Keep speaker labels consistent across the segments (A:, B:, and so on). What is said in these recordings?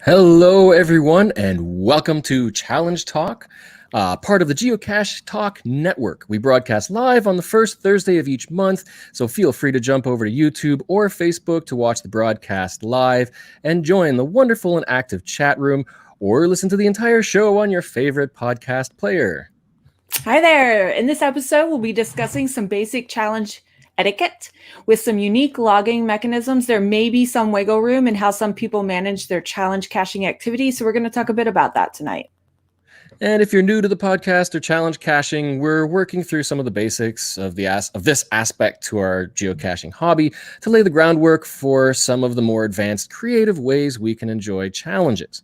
A: Hello, everyone, and welcome to Challenge Talk, part of the Geocache Talk Network. We broadcast live on the first Thursday of each month, so feel free to jump over to YouTube or Facebook to watch the broadcast live and join the wonderful and active chat room, or listen to the entire show on your favorite podcast player.
B: Hi there. In this episode, we'll be discussing some basic challenge etiquette with some unique logging mechanisms. There may be some wiggle room in how some people manage their challenge caching activities. So we're going to talk a bit about that tonight.
A: And if you're new to the podcast or challenge caching, we're working through some of the basics of this aspect to our geocaching hobby to lay the groundwork for some of the more advanced creative ways we can enjoy challenges.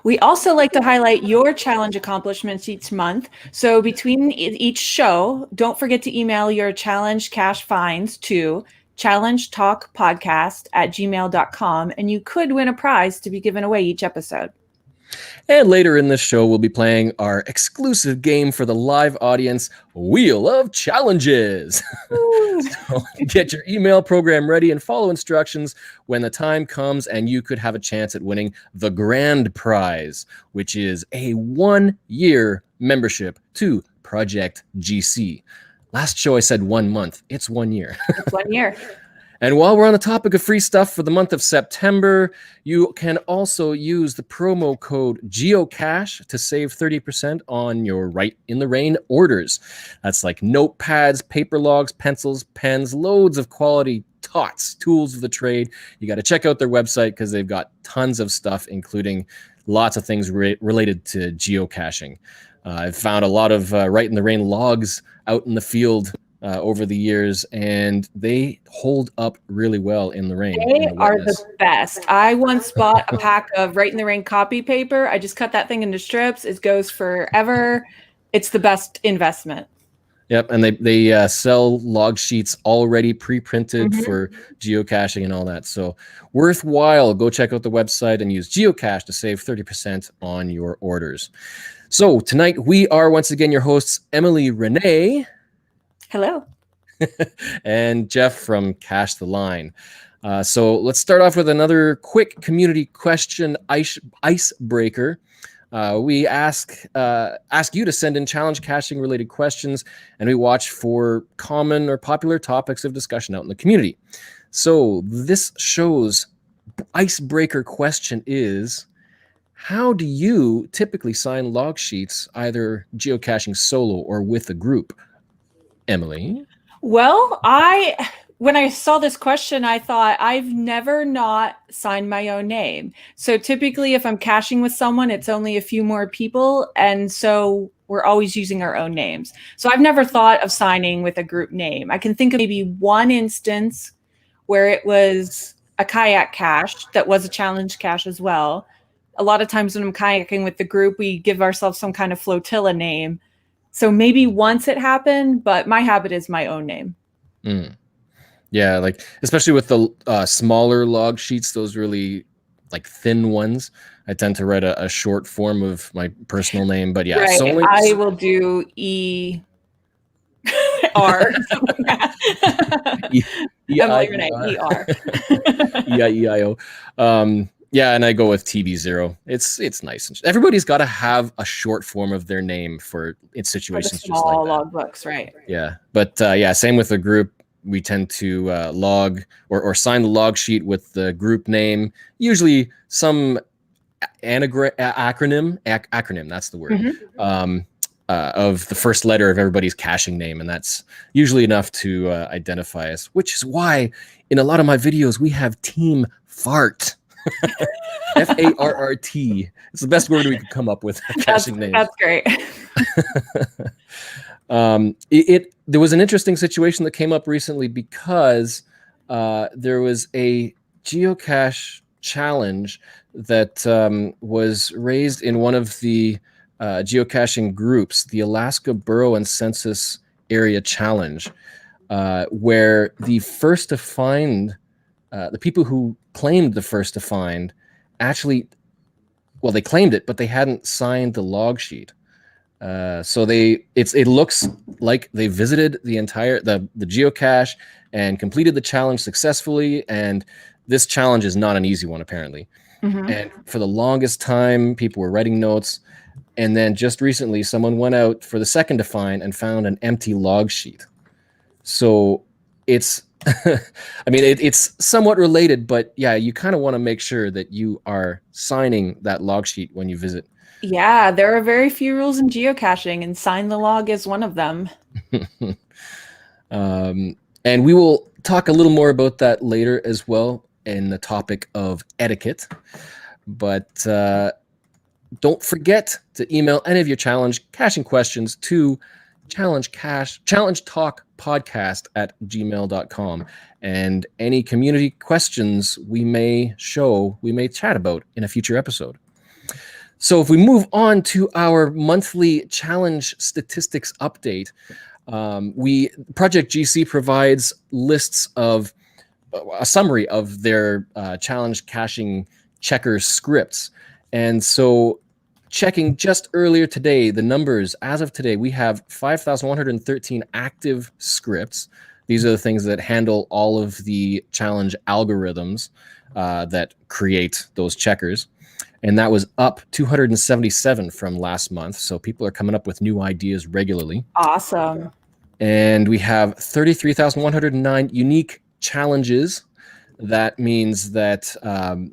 B: We also like to highlight your challenge accomplishments each month. So between each show, don't forget to email your challenge cache finds to challengetalkpodcast@gmail.com, and you could win a prize to be given away each episode.
A: And later in this show, we'll be playing our exclusive game for the live audience, Wheel of Challenges. So get your email program ready and follow instructions when the time comes, and you could have a chance at winning the grand prize, which is a 1-year membership to Project GC. Last show I said 1 month. It's 1 year.
B: It's 1 year.
A: And while we're on the topic of free stuff for the month of September, you can also use the promo code Geocache to save 30% on your Write in the Rain orders. That's like notepads, paper logs, pencils, pens, loads of quality tots, tools of the trade. You got to check out their website because they've got tons of stuff, including lots of things related to geocaching. I've found a lot of Write in the Rain logs out in the field over the years, and they hold up really well in the rain.
B: They are the best. I once bought a pack of Write in the Rain copy paper. I just cut that thing into strips. It goes forever. It's the best investment.
A: Yep, and they sell log sheets already pre-printed for geocaching and all that. So worthwhile. Go check out the website and use Geocache to save 30% on your orders. So tonight we are once again your hosts, Emily Renee.
B: Hello.
A: And Geoff from Cache the Line. So let's start off with another quick community question icebreaker. We ask you to send in challenge caching related questions, and we watch for common or popular topics of discussion out in the community. So this show's icebreaker question is, how do you typically sign log sheets, either geocaching solo or with a group? Emily?
B: Well, when I saw this question, I thought I've never not signed my own name. So typically if I'm caching with someone, it's only a few more people. And so we're always using our own names. So I've never thought of signing with a group name. I can think of maybe one instance where it was a kayak cache that was a challenge cache as well. A lot of times when I'm kayaking with the group, we give ourselves some kind of flotilla name. So maybe once it happened, but my habit is my own name.
A: Yeah, like especially with the smaller log sheets, those really like thin ones, I tend to write a short form of my personal name. But yeah,
B: right.
A: So
B: I will do E-R. Emily Renee, E-R.
A: E-I-E-I-O. Yeah, and I go with TB0. It's nice. Everybody's got to have a short form of their name for situations
B: for the small just like log books, right?
A: Yeah, but yeah, same with the group. We tend to log or sign the log sheet with the group name, usually some acronym. That's the word. Of the first letter of everybody's caching name, and that's usually enough to identify us. Which is why in a lot of my videos we have Team Fart. F-A-R-R-T. It's the best word we could come up with. Caching names.
B: That's great.
A: There was an interesting situation that came up recently because there was a geocache challenge that was raised in one of the geocaching groups, the Alaska Borough and Census Area Challenge, where the first to find, the people who claimed the first to find actually, well, they claimed it, but they hadn't signed the log sheet. So it looks like they visited the geocache and completed the challenge successfully. And this challenge is not an easy one, apparently. And for the longest time, people were writing notes. And then just recently, someone went out for the second define and found an empty log sheet. So it's, I mean, it's somewhat related, but yeah, you kind of want to make sure that you are signing that log sheet when you visit.
B: Yeah, there are very few rules in geocaching, and sign the log is one of them.
A: And we will talk a little more about that later as well in the topic of etiquette. But don't forget to email any of your challenge caching questions to challengetalkpodcast@gmail.com. And any community questions we may chat about in a future episode. So if we move on to our monthly challenge statistics update, Project GC provides lists of a summary of their challenge caching checker scripts. And so checking just earlier today, the numbers as of today, we have 5,113 active scripts. These are the things that handle all of the challenge algorithms that create those checkers. And that was up 277 from last month. So people are coming up with new ideas regularly.
B: Awesome.
A: And we have 33,109 unique challenges. That means that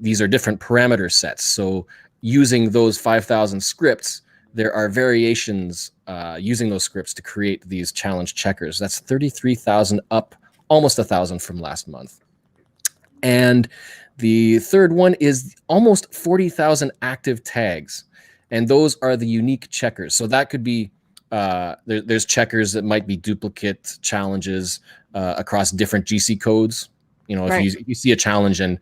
A: these are different parameter sets. So using those 5,000 scripts, there are variations using those scripts to create these challenge checkers. That's 33,000 up, almost 1,000 from last month. And the third one is almost 40,000 active tags. And those are the unique checkers. So that could be, there's checkers that might be duplicate challenges across different GC codes. You know, if you see a challenge and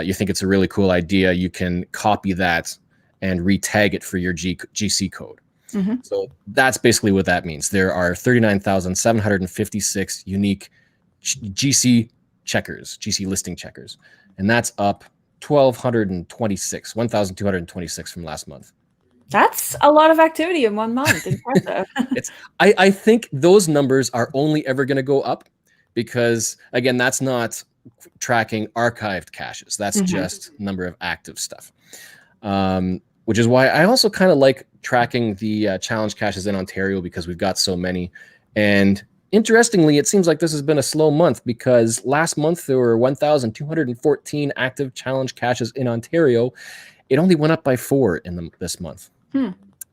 A: you think it's a really cool idea, you can copy that and retag it for your GC code. So that's basically what that means. There are 39,756 unique GC checkers, GC listing checkers. And that's up 1,226 from last month.
B: That's a lot of activity in 1 month. Impressive.
A: I think those numbers are only ever going to go up because, again, that's not tracking archived caches. That's just number of active stuff, which is why I also kind of like tracking the challenge caches in Ontario because we've got so many. And interestingly, it seems like this has been a slow month because last month there were 1,214 active challenge caches in Ontario. It only went up by 4 in this month,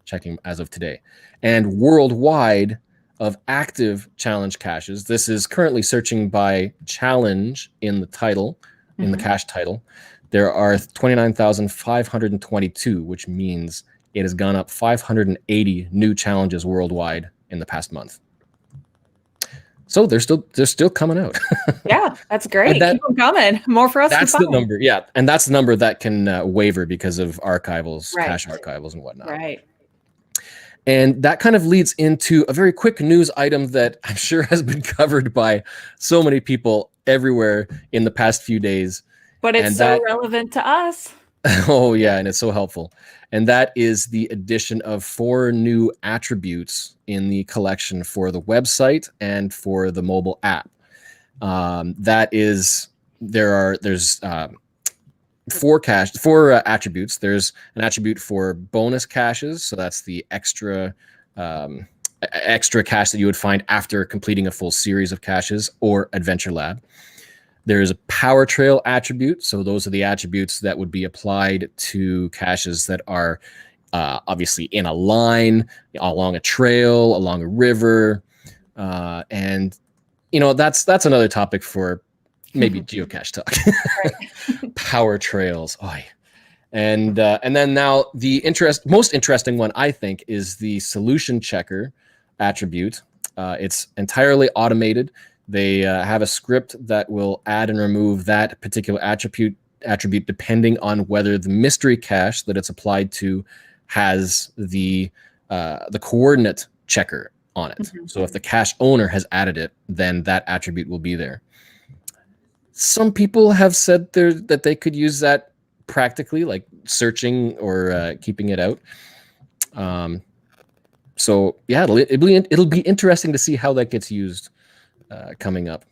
A: checking as of today. And worldwide of active challenge caches, this is currently searching by challenge in the title, in the cache title. There are 29,522, which means it has gone up 580 new challenges worldwide in the past month. So they're still coming out.
B: Yeah, that's great. Keep them coming. More for us to find.
A: That's the number, yeah. And that's the number that can waver because of archivals, cache archivals and whatnot.
B: Right.
A: And that kind of leads into a very quick news item that I'm sure has been covered by so many people everywhere in the past few days.
B: But it's so relevant to us.
A: Oh, yeah, and it's so helpful. And that is the addition of 4 new attributes in the collection for the website and for the mobile app. There's 4 attributes. There's an attribute for bonus caches, so that's the extra cache that you would find after completing a full series of caches or Adventure Lab. There's a power trail attribute, so those are the attributes that would be applied to caches that are obviously in a line, along a trail, along a river, and you know that's another topic for maybe geocache talk. Power trails. And then now the most interesting one I think is the solution checker attribute. It's entirely automated. They have a script that will add and remove that particular attribute depending on whether the mystery cache that it's applied to has the coordinate checker on it. So if the cache owner has added it, then that attribute will be there. Some people have said that they could use that practically, like searching or keeping it out. So yeah, it'll be interesting to see how that gets used coming up.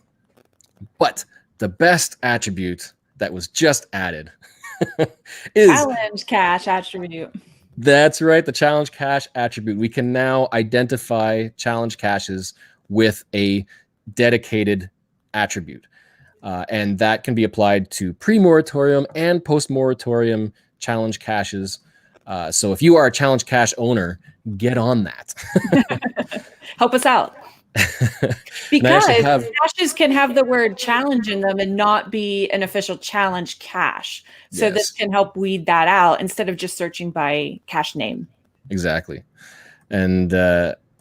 A: But the best attribute that was just added is
B: Challenge cache attribute.
A: that's right, the challenge cache attribute. We can now identify challenge caches with a dedicated attribute. And that can be applied to pre-moratorium and post-moratorium challenge caches. So if you are a challenge cache owner, get on that.
B: Help us out. Because
A: have,
B: caches can have the word challenge in them and not be an official challenge cache. So
A: yes,
B: this can help weed that out instead of just searching by cache name.
A: exactly. And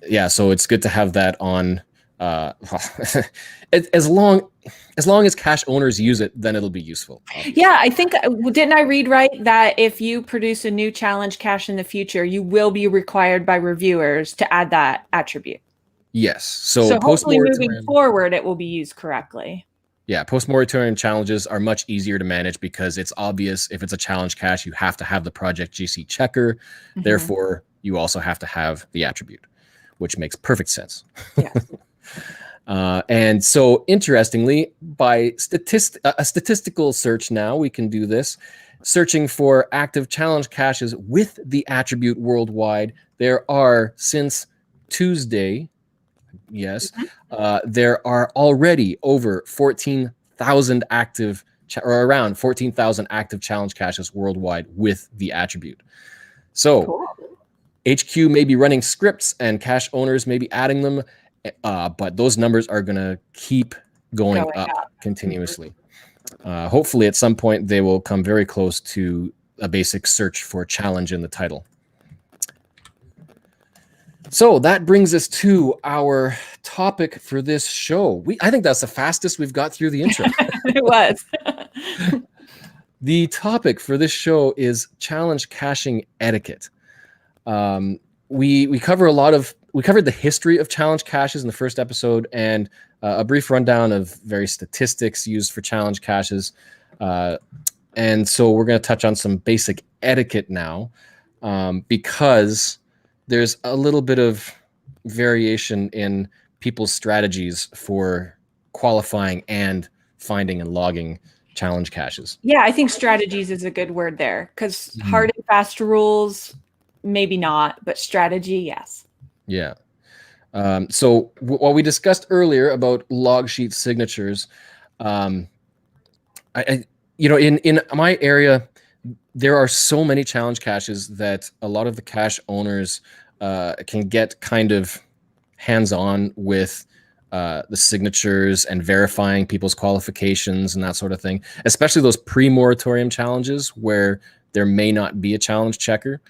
A: yeah, so it's good to have that on. As long as cache owners use it, then it'll be useful. Obviously.
B: Yeah, I think, didn't I read right that if you produce a new challenge cache in the future, you will be required by reviewers to add that attribute?
A: Yes. So
B: hopefully moving
A: post-moratorium,
B: forward, it will be used correctly.
A: yeah, post-moratorium challenges are much easier to manage because it's obvious if it's a challenge cache, you have to have the project GC checker.
B: Mm-hmm.
A: Therefore, you also have to have the attribute, which makes perfect sense.
B: Yes.
A: And so, interestingly, by a statistical search now, we can do this. Searching for active challenge caches with the attribute worldwide, there are, since Tuesday, yes, there are already over 14,000 active, or around 14,000 active challenge caches worldwide with the attribute. So,
B: Cool.
A: HQ may be running scripts and cache owners may be adding them, but those numbers are going to keep going up continuously. Hopefully, at some point, they will come very close to a basic search for challenge in the title. So that brings us to our topic for this show. I think that's the fastest we've got through the intro.
B: It was.
A: The topic for this show is challenge caching etiquette. We cover we covered the history of challenge caches in the first episode and a brief rundown of various statistics used for challenge caches. And so we're going to touch on some basic etiquette now, because there's a little bit of variation in people's strategies for qualifying and finding and logging challenge caches.
B: Yeah, I think strategies is a good word there, because hard and fast rules, maybe not, but strategy, yes.
A: Yeah. So while we discussed earlier about log sheet signatures, in my area, there are so many challenge caches that a lot of the cache owners can get kind of hands-on with the signatures and verifying people's qualifications and that sort of thing, especially those pre-moratorium challenges where there may not be a challenge checker.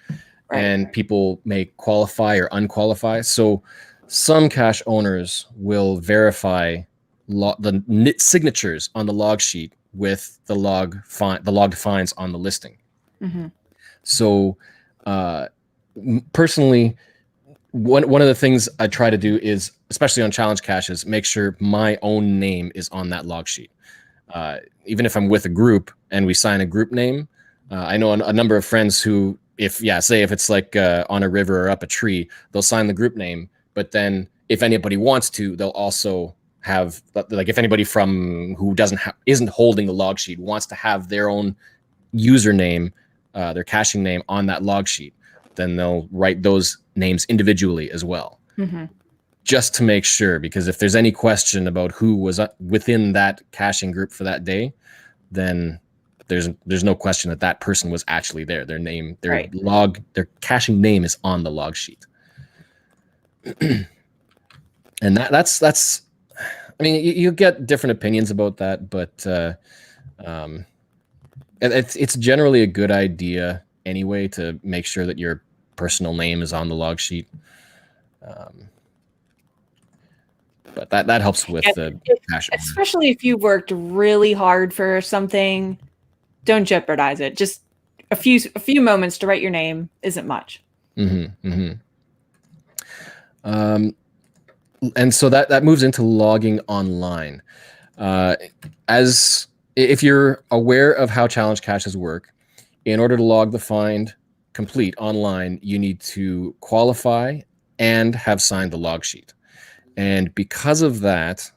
A: Right. And people may qualify or unqualify. So some cache owners will verify the signatures on the log sheet with the logged finds on the listing. Mm-hmm. So personally, one of the things I try to do is, especially on challenge caches, make sure my own name is on that log sheet. Even if I'm with a group and we sign a group name, I know a number of friends who, if it's like on a river or up a tree, they'll sign the group name. But then if anybody wants to, they'll also have, like, if anybody from who isn't holding the log sheet wants to have their own username, their caching name on that log sheet, then they'll write those names individually as well. Mm-hmm. Just to make sure, because if there's any question about who was within that caching group for that day, then there's no question that person was actually there. Their name, their caching name is on the log sheet. And that's I mean, you get different opinions about that, but it's generally a good idea anyway to make sure that your personal name is on the log sheet. But that helps with the cache,
B: especially if you worked really hard for something. Don't jeopardize it. Just a few moments to write your name isn't much. Mm-hmm,
A: mm-hmm. And so that moves into logging online. As if you're aware of how challenge caches work, in order to log the find complete online, you need to qualify and have signed the log sheet. And because of that,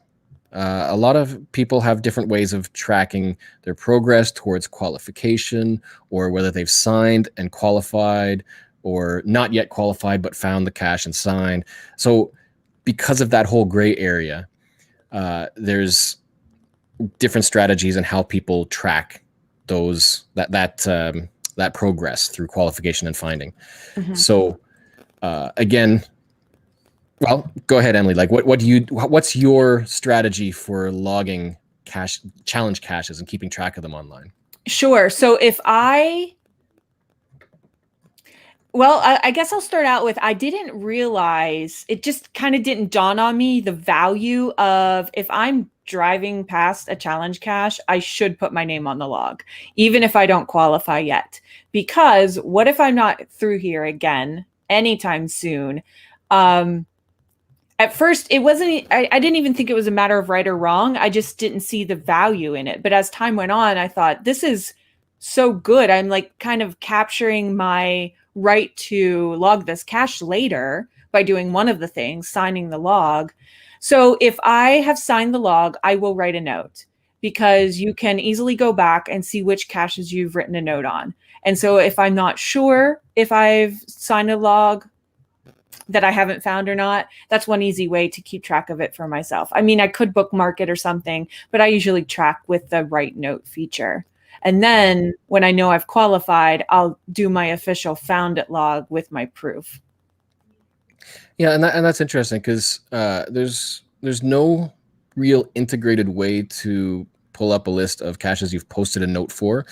A: A lot of people have different ways of tracking their progress towards qualification, or whether they've signed and qualified, or not yet qualified but found the cache and signed. So because of that whole gray area, there's different strategies on how people track that progress through qualification and finding. So again, well, go ahead, Emily. Like, what's your strategy for logging challenge caches and keeping track of them online?
B: Sure. So I guess I'll start out with, I didn't realize, it just kind of didn't dawn on me, the value of, if I'm driving past a challenge cache, I should put my name on the log, even if I don't qualify yet. Because what if I'm not through here again anytime soon? At first, I didn't even think it was a matter of right or wrong. I just didn't see the value in it. But as time went on, I thought, this is so good. I'm like kind of capturing my right to log this cache later by doing one of the things, signing the log. So if I have signed the log, I will write a note, because you can easily go back and see which caches you've written a note on. And so if I'm not sure if I've signed a log that I haven't found or not, that's one easy way to keep track of it for myself. I mean, I could bookmark it or something, but I usually track with the write note feature. And then when I know I've qualified, I'll do my official found it log with my proof.
A: Yeah, and that's interesting, because there's no real integrated way to pull up a list of caches you've posted a note for.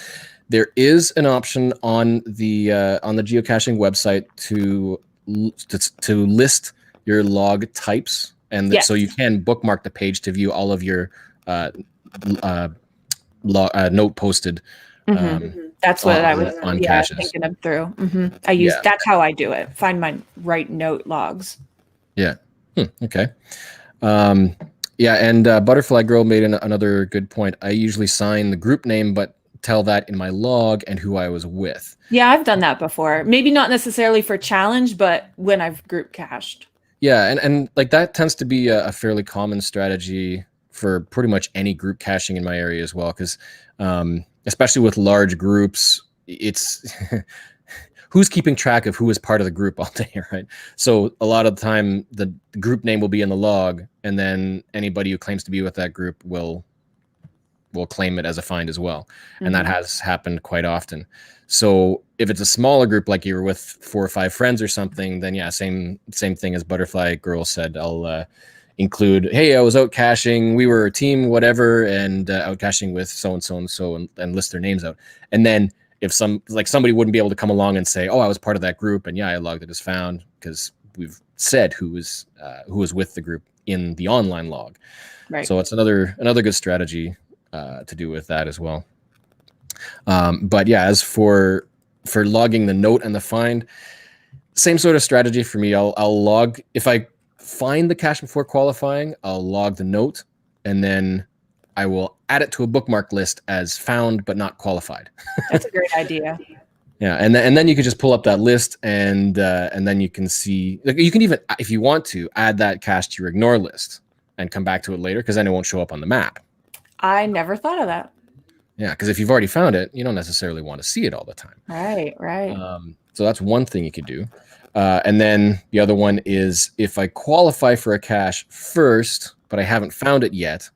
A: There is an option on the geocaching website to list your log types, and
B: Yes.
A: so you can bookmark the page to view all of your note posted.
B: That's what I was
A: on caches.
B: thinking of through. I use that's how I do it. Find my write note logs.
A: Yeah. Okay. Yeah, and Butterfly Girl made another good point. I usually sign the group name, but tell that in my log and who I was with.
B: Yeah, I've done that before. Maybe not necessarily for challenge, but when I've group cached.
A: Yeah, and like that tends to be a fairly common strategy for pretty much any group caching in my area as well, because especially with large groups, it's who's keeping track of who is part of the group all day, right? So a lot of the time, the group name will be in the log, and then anybody who claims to be with that group will claim it as a find as well. And that has happened quite often. So if it's a smaller group, like you were with 4 or 5 friends or something, then yeah, same thing as Butterfly Girl said. I'll include, hey, I was out caching, we were a team, whatever, and out caching with so-and-so and so, and list their names out. And then if somebody wouldn't be able to come along and say, oh, I was part of that group, and yeah, I logged it as found, because we've said who was with the group in the online log. Right. So it's another good strategy to do with that as well. But yeah, as for logging the note and the find, same sort of strategy for me. I'll log, if I find the cache before qualifying, I'll log the note, and then I will add it to a bookmark list as found but not qualified.
B: That's a great idea.
A: Yeah, and then you can just pull up that list, and then you can see, like, you can even, if you want to, add that cache to your ignore list and come back to it later, because then it won't show up on the map.
B: I never thought of that.
A: Yeah, because if you've already found it, you don't necessarily want to see it all the time.
B: Right.
A: So that's one thing you could do. And then the other one is, if I qualify for a cache first, but I haven't found it yet,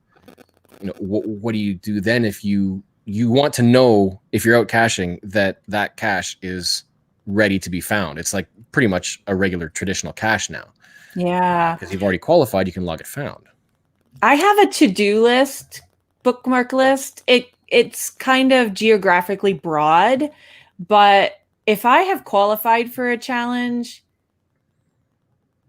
A: what do you do then if you want to know, if you're out caching, that cache is ready to be found? It's like pretty much a regular traditional cache now.
B: Yeah.
A: Because you've already qualified, you can log it found.
B: I have a to-do list, bookmark list. It's kind of geographically broad, but if I have qualified for a challenge,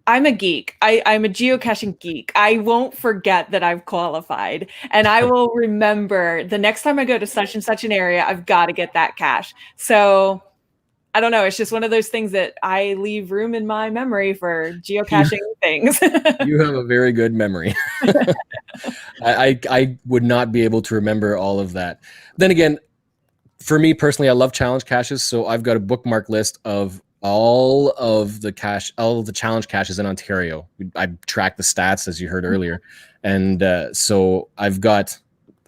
B: I'm a geek. I'm a geocaching geek. I won't forget that I've qualified, and I will remember the next time I go to such and such an area, I've got to get that cache. So I don't know. It's just one of those things that I leave room in my memory for geocaching things.
A: You have a very good memory. I would not be able to remember all of that. Then again, for me personally, I love challenge caches, so I've got a bookmark list of all of the challenge caches in Ontario. I tracked the stats, as you heard earlier, and so I've got.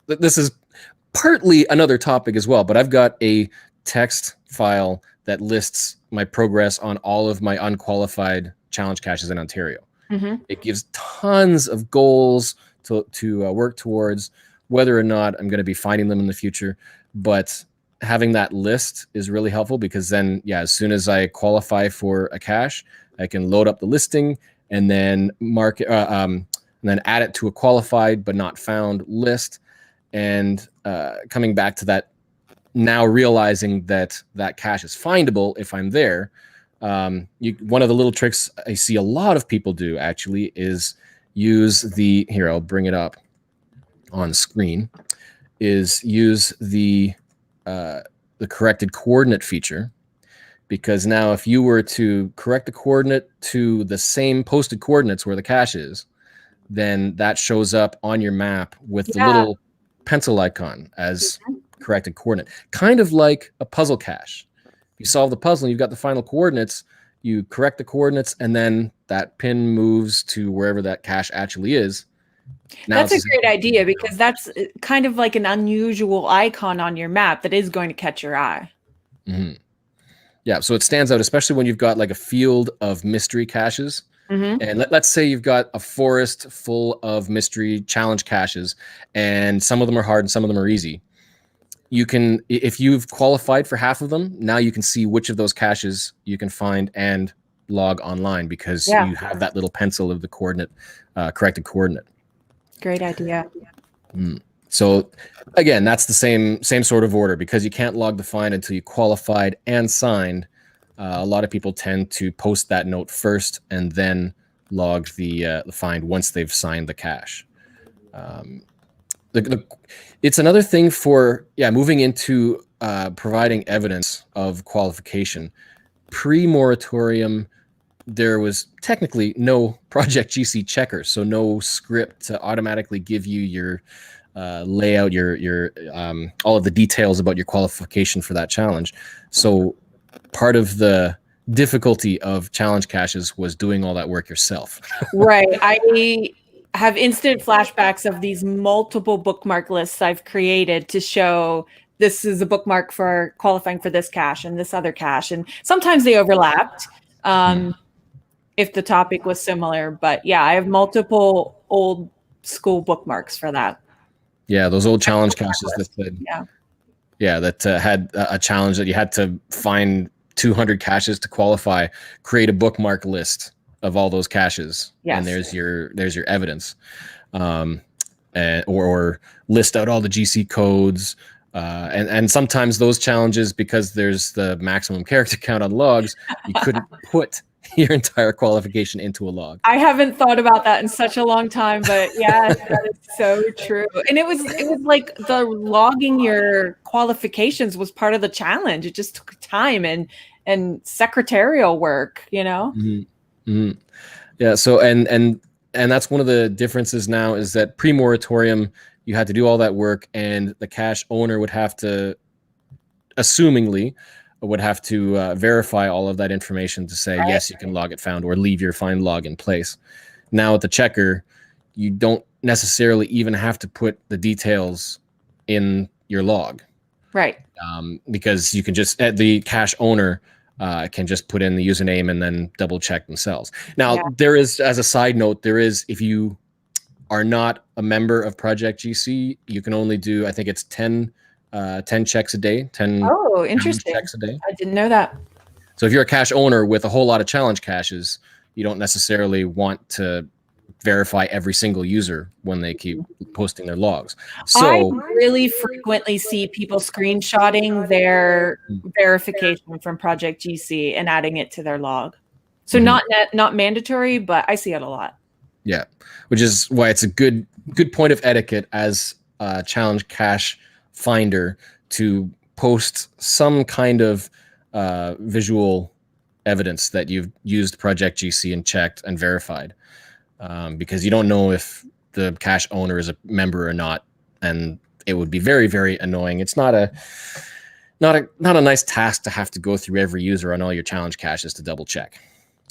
A: This is partly another topic as well, but I've got a text file that lists my progress on all of my unqualified challenge caches in Ontario.
B: Mm-hmm.
A: It gives tons of goals to work towards, whether or not I'm going to be finding them in the future. But having that list is really helpful, because then, yeah, as soon as I qualify for a cache, I can load up the listing and then mark it, and then add it to a qualified but not found list. And coming back to that, now realizing that that cache is findable if I'm there. One of the little tricks I see a lot of people do actually is use here, I'll bring it up on screen, is use the corrected coordinate feature. Because now if you were to correct the coordinate to the same posted coordinates where the cache is, then that shows up on your map with the little pencil icon as corrected coordinate, kind of like a puzzle cache. If you solve the puzzle and you've got the final coordinates, you correct the coordinates, and then that pin moves to wherever that cache actually is.
B: Now that's a great idea, because that's kind of like an unusual icon on your map that is going to catch your eye.
A: Mm-hmm. Yeah, so it stands out, especially when you've got like a field of mystery caches. Mm-hmm. And let's say you've got a forest full of mystery challenge caches, and some of them are hard and some of them are easy. You can, if you've qualified for half of them, now you can see which of those caches you can find and log online, because you have that little pencil of the coordinate, corrected coordinate.
B: Great idea.
A: So again, that's the same sort of order, because you can't log the find until you qualified and signed. A lot of people tend to post that note first and then log the find once they've signed the cache. It's another thing for moving into providing evidence of qualification. Pre-moratorium, there was technically no Project GC checker, so no script to automatically give you your layout, your all of the details about your qualification for that challenge. So part of the difficulty of challenge caches was doing all that work yourself.
B: Right. I have instant flashbacks of these multiple bookmark lists I've created to show this is a bookmark for qualifying for this cache and this other cache. And sometimes they overlapped if the topic was similar. But yeah, I have multiple old school bookmarks for that.
A: Yeah, those old challenge caches that said, had a challenge that you had to find 200 caches to qualify, create a bookmark list of all those caches, and there's your evidence, or list out all the GC codes, and sometimes those challenges, because there's the maximum character count on logs, you couldn't put your entire qualification into a log.
B: I haven't thought about that in such a long time, but yeah, that is so true. And it was like the logging your qualifications was part of the challenge. It just took time and secretarial work, you know?
A: Mm-hmm. Mm-hmm. Yeah. So, and that's one of the differences now, is that pre-moratorium, you had to do all that work, and the cache owner would have to, assumingly, would have to verify all of that information to say, yes, you can log it found, or leave your find log in place. Now with the checker, you don't necessarily even have to put the details in your log.
B: Right.
A: Because you can just, the cache owner can just put in the username and then double check themselves. Now, there is, as a side note, if you are not a member of Project GC, you can only do, I think it's 10 checks a day, 10
B: interesting
A: checks a day.
B: I didn't know that.
A: So if you're a cache owner with a whole lot of challenge caches, you don't necessarily want to verify every single user when they keep posting their logs. So
B: I really frequently see people screenshotting their verification from Project GC and adding it to their log. So not mandatory, but I see it a lot.
A: Yeah, which is why it's a good point of etiquette as a challenge cache finder to post some kind of visual evidence that you've used Project GC and checked and verified, because you don't know if the cache owner is a member or not, and it would be very, very annoying. It's not not a nice task to have to go through every user on all your challenge caches to double check.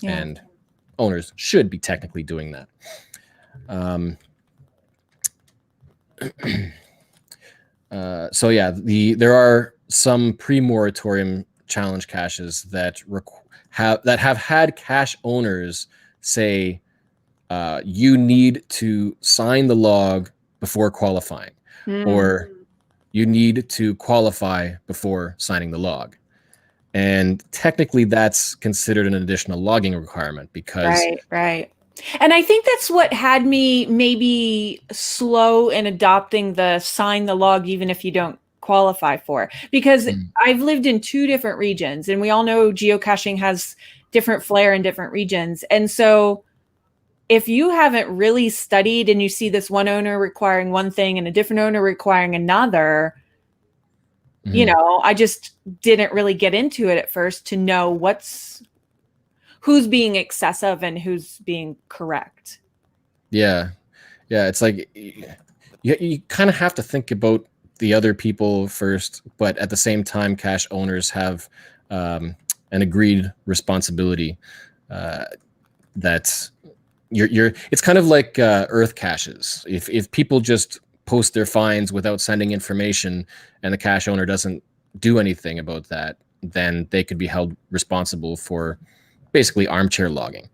B: Yeah.
A: And owners should be technically doing that. So yeah, there are some pre-moratorium challenge caches that have had cache owners say you need to sign the log before qualifying, or you need to qualify before signing the log. And technically that's considered an additional logging requirement because
B: right. And I think that's what had me maybe slow in adopting the sign the log even if you don't qualify for, because I've lived in 2 different regions, and we all know geocaching has different flair in different regions. And so if you haven't really studied and you see this one owner requiring one thing and a different owner requiring another, you know, I just didn't really get into it at first to know who's being excessive and who's being correct.
A: Yeah. It's like you kind of have to think about the other people first, but at the same time, cache owners have an agreed responsibility that it's kind of like earth caches. If people just post their finds without sending information and the cache owner doesn't do anything about that, then they could be held responsible for basically armchair logging.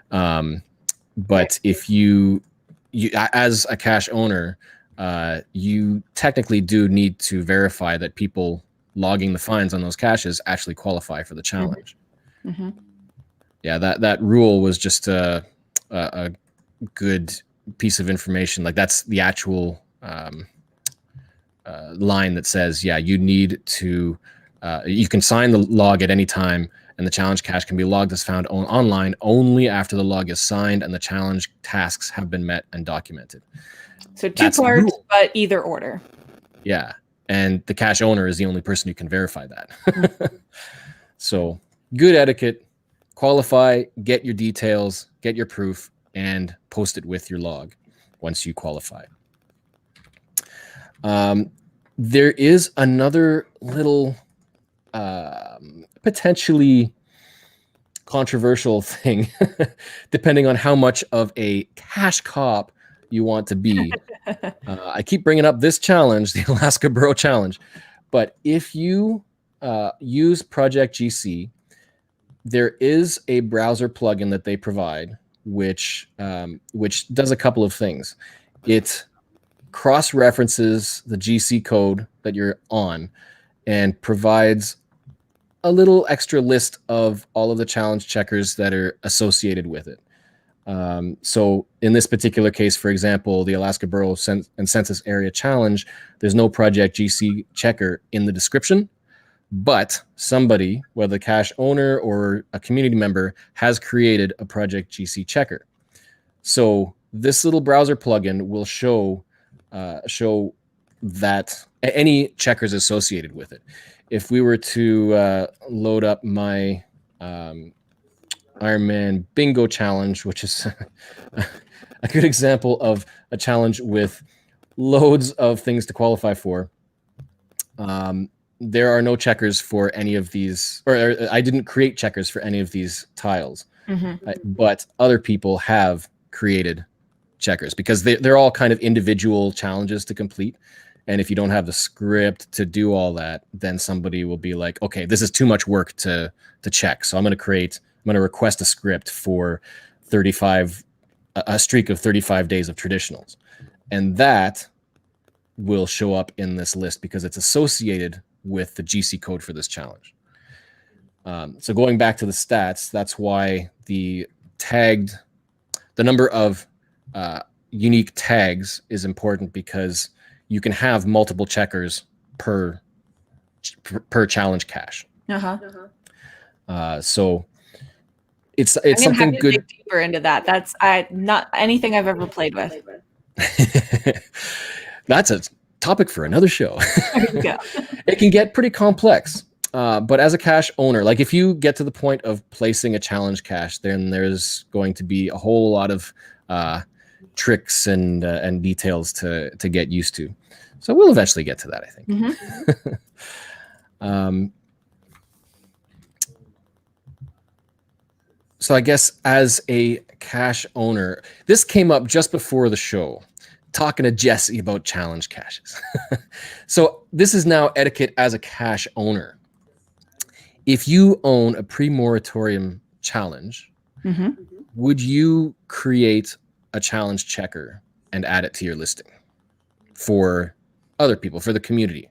A: But if you as a cache owner, you technically do need to verify that people logging the finds on those caches actually qualify for the challenge. Yeah, that rule was just a good piece of information. Like that's the actual line that says, yeah, you need to, you can sign the log at any time, and the challenge cache can be logged as found online only after the log is signed and the challenge tasks have been met and documented.
B: So 2 parts, but either order.
A: Yeah, and the cache owner is the only person who can verify that. So good etiquette, qualify, get your details, get your proof, and post it with your log once you qualify. There is another little potentially controversial thing, depending on how much of a cache cop you want to be. I keep bringing up this challenge, the Alaska Burrow Challenge, but if you use Project GC, there is a browser plugin that they provide, which does a couple of things. It cross-references the GC code that you're on and provides a little extra list of all of the challenge checkers that are associated with it. So in this particular case, for example, the Alaska Burrow and Census Area Challenge, there's no Project GC checker in the description, but somebody, whether a cache owner or a community member, has created a Project GC checker. So this little browser plugin will show that any checkers associated with it. If we were to load up my Ironman Bingo Challenge, which is a good example of a challenge with loads of things to qualify for, there are no checkers for any of these, or I didn't create checkers for any of these tiles, but other people have created checkers because they're all kind of individual challenges to complete. And if you don't have the script to do all that, then somebody will be like, okay, this is too much work to check. So I'm going to request a script for a streak of 35 days of traditionals. And that will show up in this list because it's associated with the GC code for this challenge. So going back to the stats, that's why the number of unique tags is important, because you can have multiple checkers per challenge cache. So it's something good.
B: Dig deeper into that. That's not anything I've ever played with.
A: That's a topic for another show.
B: There you go.
A: It can get pretty complex. But as a cache owner, like if you get to the point of placing a challenge cache, then there's going to be a whole lot of tricks and details to get used to. So we'll eventually get to that, I think. So I guess as a cache owner, this came up just before the show, talking to Jesse about challenge caches. So this is now etiquette as a cache owner. If you own a pre-moratorium challenge, would you create a challenge checker and add it to your listing for other people, for the community?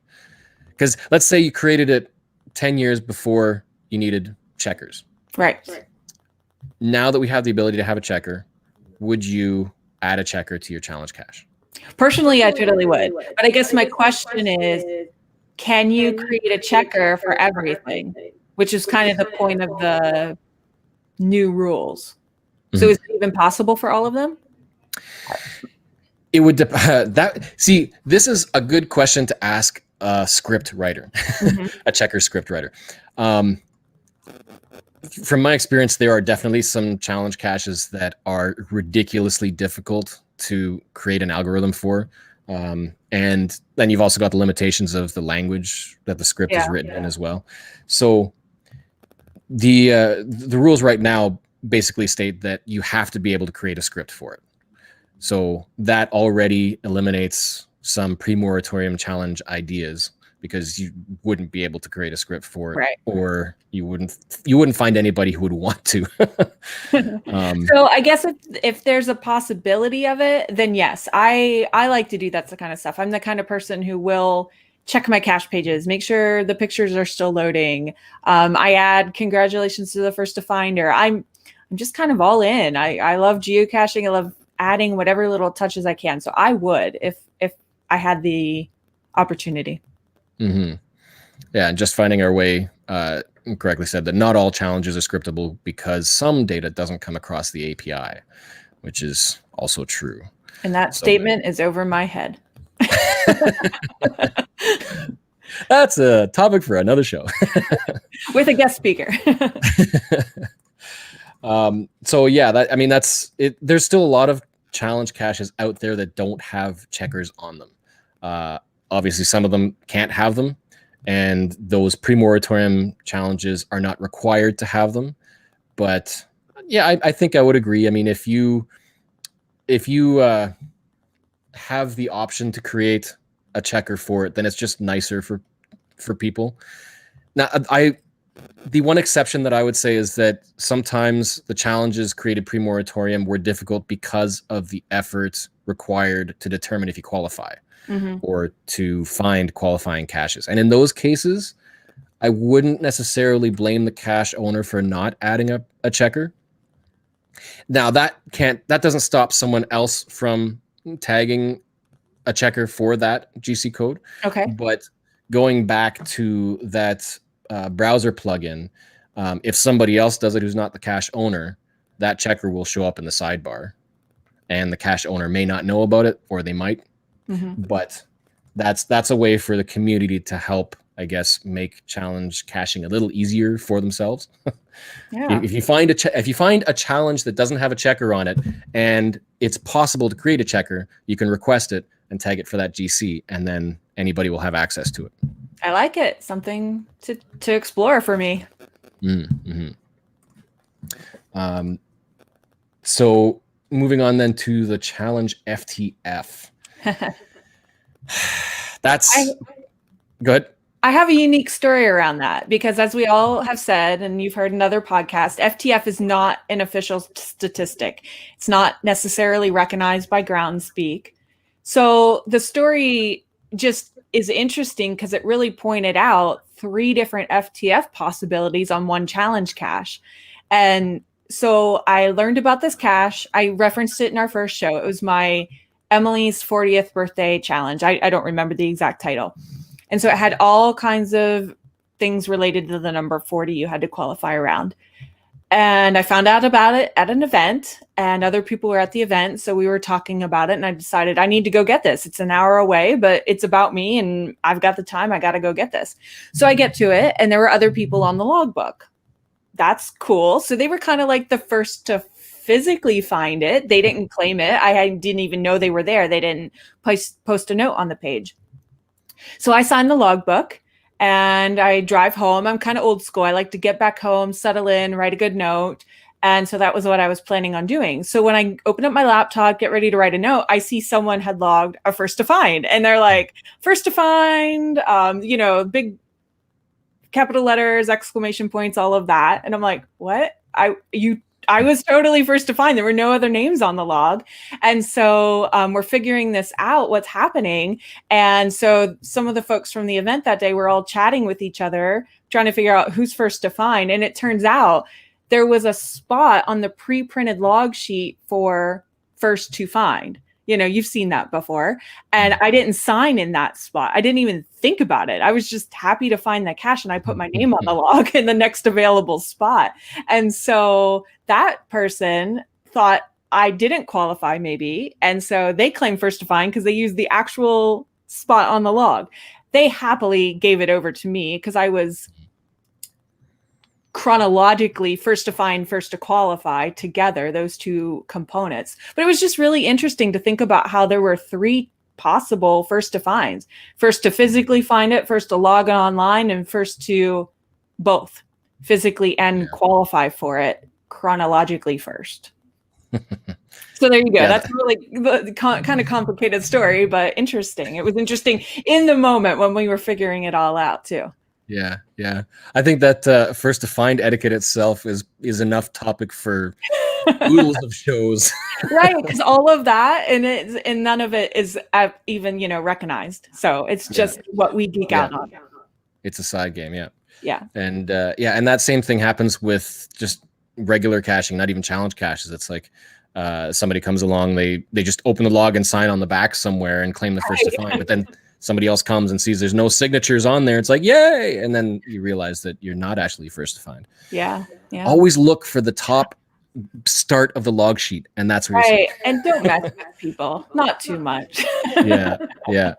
A: Because let's say you created it 10 years before you needed checkers.
B: Right.
A: Now that we have the ability to have a checker, would you add a checker to your challenge cache?
B: Personally, I totally would. But I guess my question is, can you create a checker for everything? Which is kind of the point of the new rules. So is it even possible for all of them?
A: It would depend. See, this is a good question to ask a script writer, a checker script writer. From my experience, there are definitely some challenge caches that are ridiculously difficult to create an algorithm for. And then you've also got the limitations of the language that the script is written in as well. So the rules right now basically state that you have to be able to create a script for it. So that already eliminates some pre-moratorium challenge ideas, because you wouldn't be able to create a script for it,
B: right,
A: or you wouldn't find anybody who would want to.
B: So I guess if there's a possibility of it, then yes, I like to do that kind of stuff. I'm the kind of person who will check my cache pages, make sure the pictures are still loading. I add congratulations to the first to finder. I'm just kind of all in. I love geocaching. I love adding whatever little touches I can. So I would if I had the opportunity.
A: Yeah, and just finding our way, correctly said that not all challenges are scriptable because some data doesn't come across the API, which is also true.
B: And that statement is over my head.
A: That's a topic for another show.
B: With a guest speaker.
A: So yeah, that's it. There's still a lot of challenge caches out there that don't have checkers on them. Obviously, some of them can't have them, and those pre-moratorium challenges are not required to have them. But yeah, I think I would agree. I mean, if you have the option to create a checker for it, then it's just nicer for people. Now, the one exception that I would say is that sometimes the challenges created pre-moratorium were difficult because of the efforts required to determine if you qualify. Or to find qualifying caches. And in those cases, I wouldn't necessarily blame the cache owner for not adding a checker. Now that doesn't stop someone else from tagging a checker for that GC code.
B: Okay.
A: But going back to that browser plugin, if somebody else does it who's not the cache owner, that checker will show up in the sidebar, and the cache owner may not know about it, or they might. But that's a way for the community to help, I guess, make challenge caching a little easier for themselves.
B: Yeah.
A: If you find a challenge that doesn't have a checker on it, and it's possible to create a checker, you can request it and tag it for that GC, and then anybody will have access to it.
B: I like it. Something to explore for me.
A: So moving on then to the challenge FTF. Good.
B: I have a unique story around that because, as we all have said, and you've heard in other podcasts, FTF is not an official statistic. It's not necessarily recognized by Groundspeak. So the story just is interesting because it really pointed out 3 different FTF possibilities on one challenge cache. And so I learned about this cache. I referenced it in our first show. It was my Emily's 40th birthday challenge. I don't remember the exact title. And so it had all kinds of things related to the number 40 you had to qualify around. And I found out about it at an event, and other people were at the event. So we were talking about it, and I decided I need to go get this. It's an hour away, but it's about me, and I've got the time. I got to go get this. So I get to it, and there were other people on the logbook. That's cool. So they were kind of like the first to physically find it. They didn't claim it. I didn't even know they were there. They didn't post a note on the page. So I signed the logbook, and I drive home. I'm kind of old school. I like to get back home, settle in, write a good note. And so that was what I was planning on doing. So when I open up my laptop, get ready to write a note, I see someone had logged a first to find. And they're like, first to find, big capital letters, exclamation points, all of that. And I'm like, what? I was totally first to find. There were no other names on the log. And so we're figuring this out, what's happening. And so some of the folks from the event that day were all chatting with each other, trying to figure out who's first to find. And it turns out there was a spot on the pre-printed log sheet for first to find. You've seen that before. And I didn't sign in that spot. I didn't even think about it. I was just happy to find the cache, and I put my name on the log in the next available spot. And so that person thought I didn't qualify maybe. And so they claimed first to find because they used the actual spot on the log. They happily gave it over to me because I was chronologically first to find, first to qualify together, those two components. But it was just really interesting to think about how there were three possible first to finds: first to physically find it, first to log in online, and first to both physically and qualify for it chronologically first. So there you go. That's really kind of complicated story, but interesting. It was interesting in the moment when we were figuring it all out too.
A: Yeah. I think that first to find etiquette itself is enough topic for oodles of shows.
B: Right, because all of that and none of it is even recognized. So it's just what we geek out on.
A: It's a side game,
B: yeah.
A: And and that same thing happens with just regular caching, not even challenge caches. It's like somebody comes along, they just open the log and sign on the back somewhere and claim the first to find, but then somebody else comes and sees there's no signatures on there. It's like, yay. And then you realize that you're not actually first to find.
B: Yeah.
A: Always look for the top start of the log sheet. And that's where
B: right. And don't mess with people. Not too much.
A: Yeah.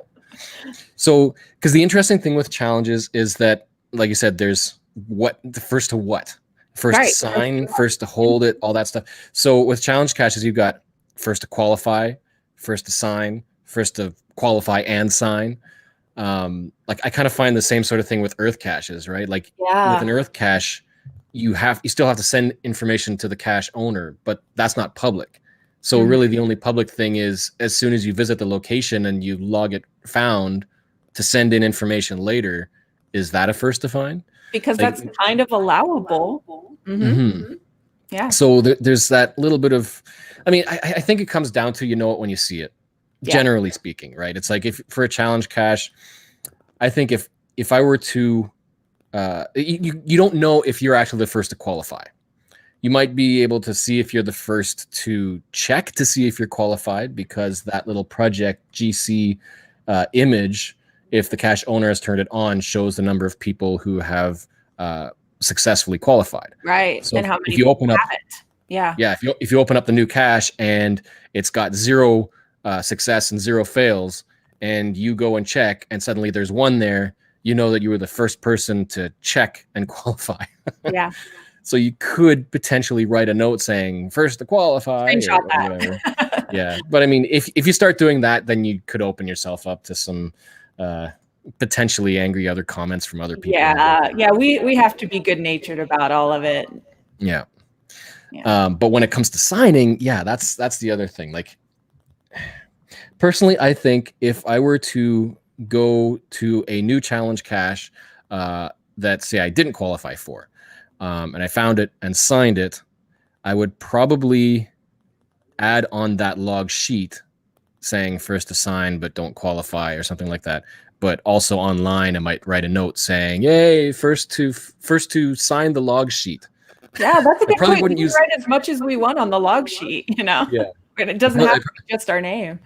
A: So, because the interesting thing with challenges is that, like you said, there's the first to sign, first to hold it, all that stuff. So with challenge caches, you've got first to qualify, first to sign, first to qualify and sign. Like I kind of find the same sort of thing with earth caches, right? Like with an earth cache, you still have to send information to the cache owner, but that's not public. So really the only public thing is as soon as you visit the location and you log it found to send in information later. Is that a first to find?
B: Because that's kind of allowable. Yeah.
A: So there's that little bit of, I think it comes down to, it when you see it. Generally speaking, right? It's like if for a challenge cache, I think if I were to, you don't know if you're actually the first to qualify. You might be able to see if you're the first to check to see if you're qualified, because that little project GC image, if the cache owner has turned it on, shows the number of people who have successfully qualified.
B: Right.
A: So
B: and how many
A: if you open up,
B: if
A: you open up the new cache and it's got 0 success and 0 fails, and you go and check and suddenly there's 1 there, you know that you were the first person to check and qualify.
B: Yeah.
A: So you could potentially write a note saying first to qualify.
B: Screenshot
A: or whatever. Yeah. But if you start doing that, then you could open yourself up to some potentially angry other comments from other people.
B: Yeah. We have to be good natured about all of it.
A: Yeah. But when it comes to signing, that's the other thing. Like, personally, I think if I were to go to a new challenge cache that, say, I didn't qualify for, and I found it and signed it, I would probably add on that log sheet saying first to sign but don't qualify or something like that. But also online, I might write a note saying, "Yay, first to sign the log sheet."
B: Yeah, that's a good point.
A: Wouldn't use
B: write as much as we want on the log sheet,
A: Yeah.
B: And it doesn't have to be just our name.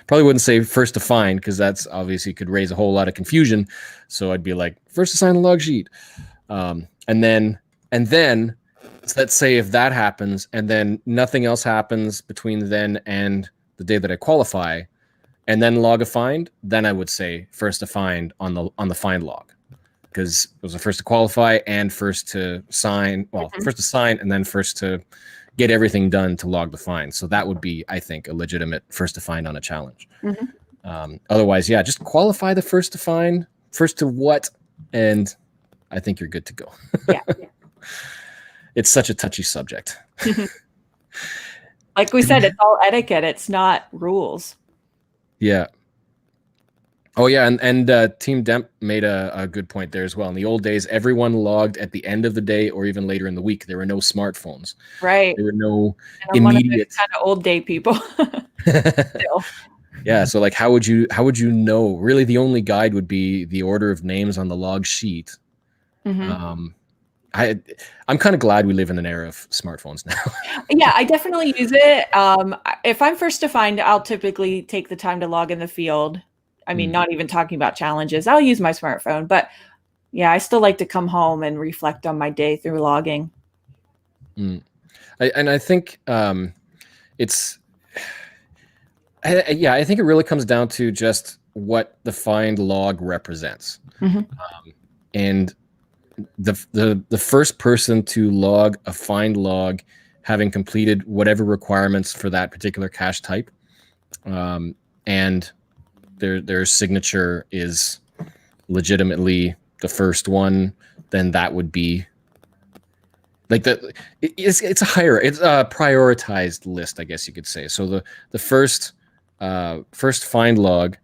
A: Probably wouldn't say first to find, because that's obviously could raise a whole lot of confusion. So I'd be like, first to sign the log sheet. And then so let's say if that happens and then nothing else happens between then and the day that I qualify, and then log a find, then I would say first to find on the find log, because it was the first to qualify and first to sign. Well, first to sign and then first to get everything done to log the find. So that would be, I think, a legitimate first to find on a challenge. Otherwise, just qualify the first to find, first to what, and I think you're good to go.
B: Yeah.
A: It's such a touchy subject.
B: Like we said, it's all etiquette. It's not rules.
A: Yeah. Oh yeah, and Team Demp made a good point there as well. In the old days, everyone logged at the end of the day or even later in the week. There were no smartphones.
B: Right.
A: There were no
B: And I'm one of
A: immediate
B: those kind of old day people. Still.
A: Yeah, so like how would you know? Really the only guide would be the order of names on the log sheet.
B: Mm-hmm.
A: I'm kind of glad we live in an era of smartphones now.
B: Yeah, I definitely use it. If I'm first to find, I'll typically take the time to log in the field. I mean, not even talking about challenges. I'll use my smartphone, but yeah, I still like to come home and reflect on my day through logging.
A: I think it's I think it really comes down to just what the find log represents. And the first person to log a find log having completed whatever requirements for that particular cache type, and their signature is legitimately the first one, then that would be like it's a prioritized list, I guess you could say. So the first find log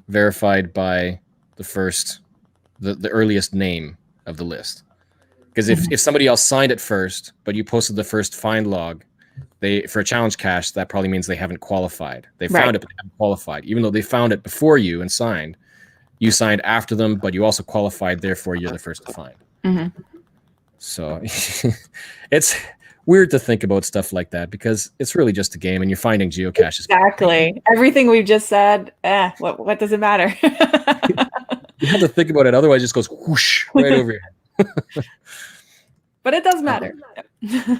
A: verified by the earliest name of the list. Because if somebody else signed it first, but you posted the first find log, for a challenge cache, that probably means they haven't qualified. They found it, but they haven't qualified. Even though they found it before you and signed, you signed after them, but you also qualified. Therefore, you're the first to find. So it's weird to think about stuff like that because it's really just a game, and you're finding geocaches.
B: Exactly. Everything we've just said. What does it matter?
A: You have to think about it. Otherwise, it just goes whoosh right over your head.
B: But it does matter.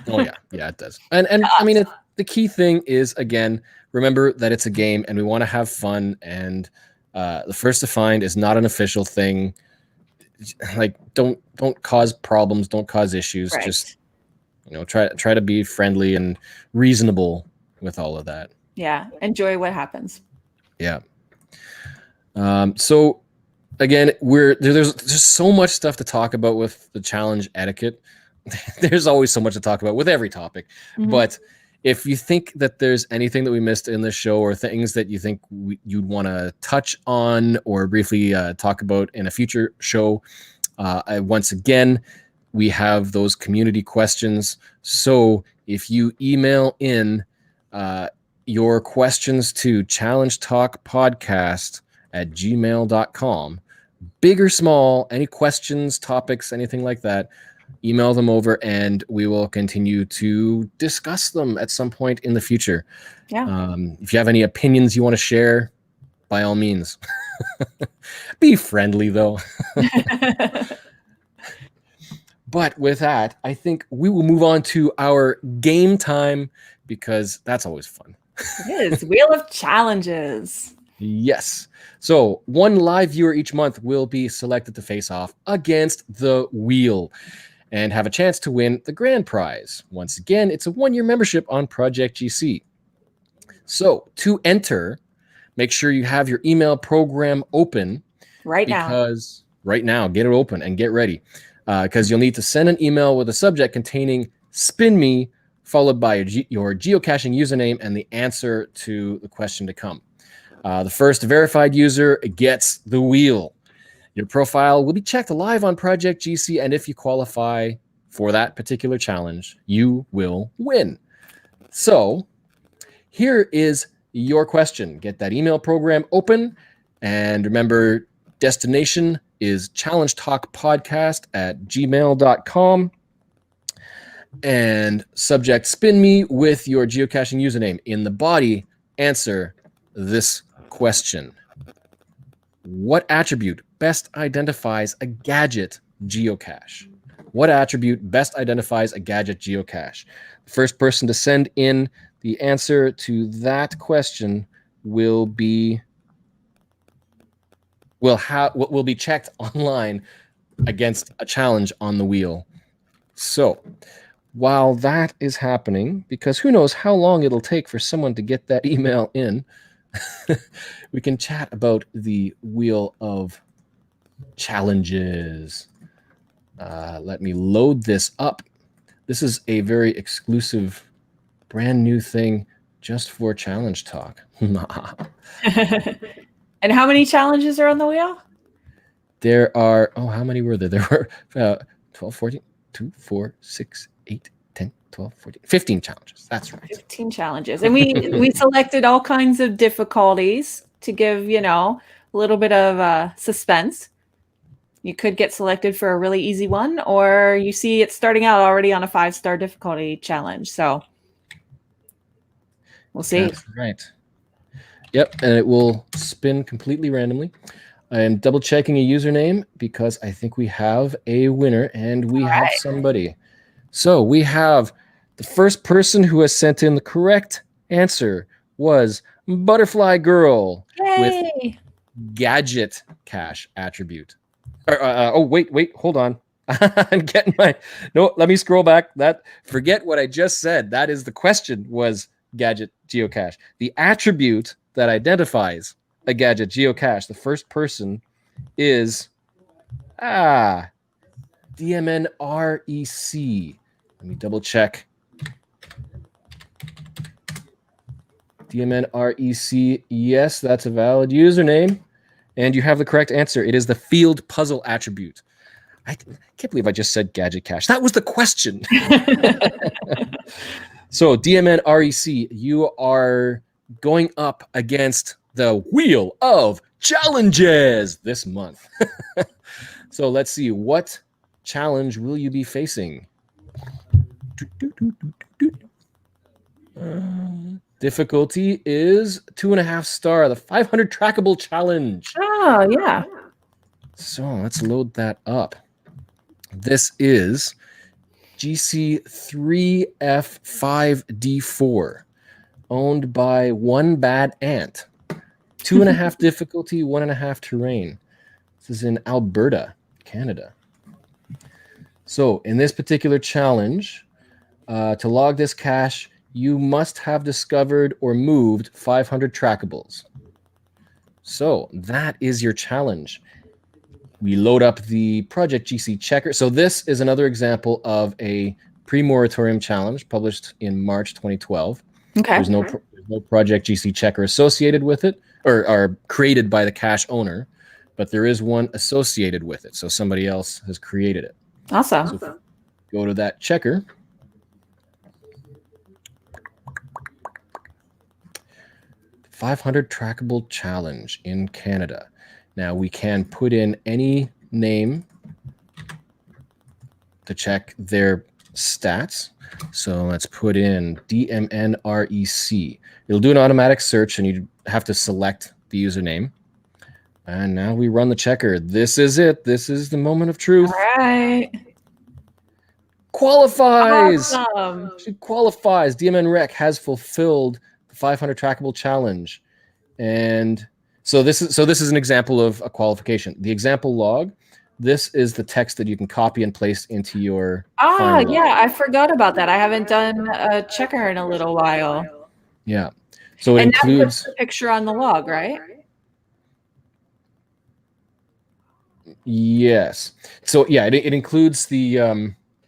A: Oh yeah, it does. And I mean, the key thing is, again, remember that it's a game, and we want to have fun. And the first to find is not an official thing. Like, don't cause problems, don't cause issues. Right. Just try to be friendly and reasonable with all of that.
B: Yeah, enjoy what happens.
A: Yeah. So again, there's so much stuff to talk about with the challenge etiquette. There's always so much to talk about with every topic. But if you think that there's anything that we missed in this show, or things that you think you'd want to touch on or briefly talk about in a future show, once again, we have those community questions. So if you email in your questions to challengetalkpodcast@gmail.com, big or small, any questions, topics, anything like that, email them over, and we will continue to discuss them at some point in the future.
B: Yeah.
A: If you have any opinions you want to share, by all means. Be friendly, though. But with that, I think we will move on to our game time, because that's always fun.
B: It is. Wheel of Challenges.
A: Yes. So one live viewer each month will be selected to face off against the wheel and have a chance to win the grand prize. Once again, it's a 1-year membership on Project GC. So to enter, make sure you have your email program open
B: right now,
A: get it open and get ready, because you'll need to send an email with a subject containing "spin me" followed by your geocaching username and the answer to the question to come. The first verified user gets the wheel. Your profile will be checked live on Project GC, and if you qualify for that particular challenge, you will win. So here is your question. Get that email program open, and remember, destination is challengetalkpodcast@gmail.com, and subject "spin me" with your geocaching username. In the body, answer this question: what attribute best identifies a gadget geocache? What attribute best identifies a gadget geocache? The first person to send in the answer to that question will be checked online against a challenge on the wheel. So while that is happening, because who knows how long it'll take for someone to get that email in, we can chat about the wheel of challenges. Let me load this up. This is a very exclusive, brand new thing just for Challenge Talk.
B: And how many challenges are on the wheel?
A: There are, how many were there? There were 12, 14, 2, 4, 6, 8, 10, 12, 14, 15 challenges. That's right.
B: 15 challenges. And we selected all kinds of difficulties to give, a little bit of suspense. You could get selected for a really easy one, or you see it starting out already on a 5-star difficulty challenge. So we'll see.
A: That's right. Yep, and it will spin completely randomly. I am double checking a username because I think we have a winner and we have somebody. So we have the first person who has sent in the correct answer was Butterfly Girl.
B: Yay!
A: With Gadget Cache attribute. Wait, hold on. I'm getting let me scroll back. Forget what I just said. That is the question was Gadget Geocache. The attribute that identifies a Gadget Geocache, the first person is DMNREC. Let me double check. DMNREC, yes, that's a valid username. And you have the correct answer. It is the field puzzle attribute. I can't believe I just said Gadget Cache. That was the question. So DMNREC, you are going up against the Wheel of Challenges this month. So let's see, what challenge will you be facing? Difficulty is 2.5 star, the 500 trackable challenge.
B: Oh, yeah.
A: So let's load that up. This is GC3F5D4, owned by One Bad Ant. 2.5 difficulty, 1.5 terrain. This is in Alberta, Canada. So in this particular challenge, to log this cache, you must have discovered or moved 500 trackables. So that is your challenge. We load up the Project GC checker. So this is another example of a pre-moratorium challenge published in March 2012.
B: Okay.
A: There's no Project GC checker associated with it or created by the cache owner, but there is one associated with it. So somebody else has created it.
B: Awesome.
A: So go to that checker. $500 trackable challenge in Canada. Now we can put in any name to check their stats. So let's put in DMNREC. It'll do an automatic search and you have to select the username. And now we run the checker. This is it. This is the moment of truth.
B: All right.
A: Qualifies.
B: Awesome.
A: She qualifies. DMNREC has fulfilled the 500 trackable challenge. And so this is an example of a qualification. The example log, this is the text that you can copy and paste into your final
B: yeah,
A: log.
B: I forgot about that. I haven't done a checker in a little while.
A: Yeah. So it includes
B: the picture on the log, right?
A: Yes. So yeah, it includes the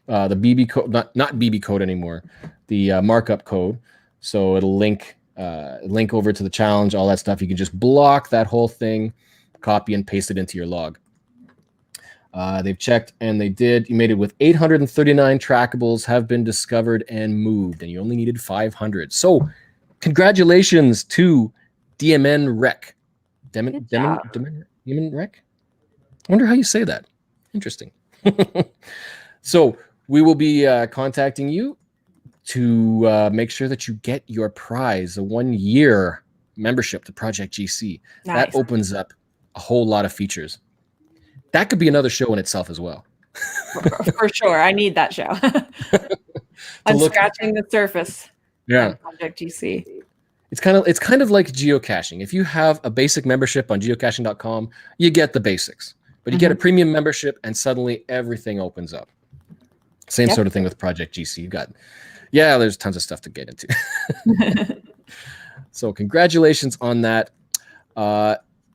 A: BB code, not BB code anymore, the markup code. So it'll link over to the challenge, all that stuff. You can just block that whole thing, copy and paste it into your log. They've checked and they did. You made it with 839 trackables have been discovered and moved, and you only needed 500. So congratulations to DMNREC. DMNREC? I wonder how you say that. Interesting. So we will be contacting you to make sure that you get your prize, a 1-year membership to Project GC.
B: Nice.
A: That opens up a whole lot of features. That could be another show in itself as well.
B: For sure. I need that show. I'm scratching the surface.
A: Yeah.
B: Project GC.
A: It's kind of like geocaching. If you have a basic membership on geocaching.com, you get the basics. But you get a premium membership and suddenly everything opens up. Same sort of thing with Project GC. You got there's tons of stuff to get into. So congratulations on that.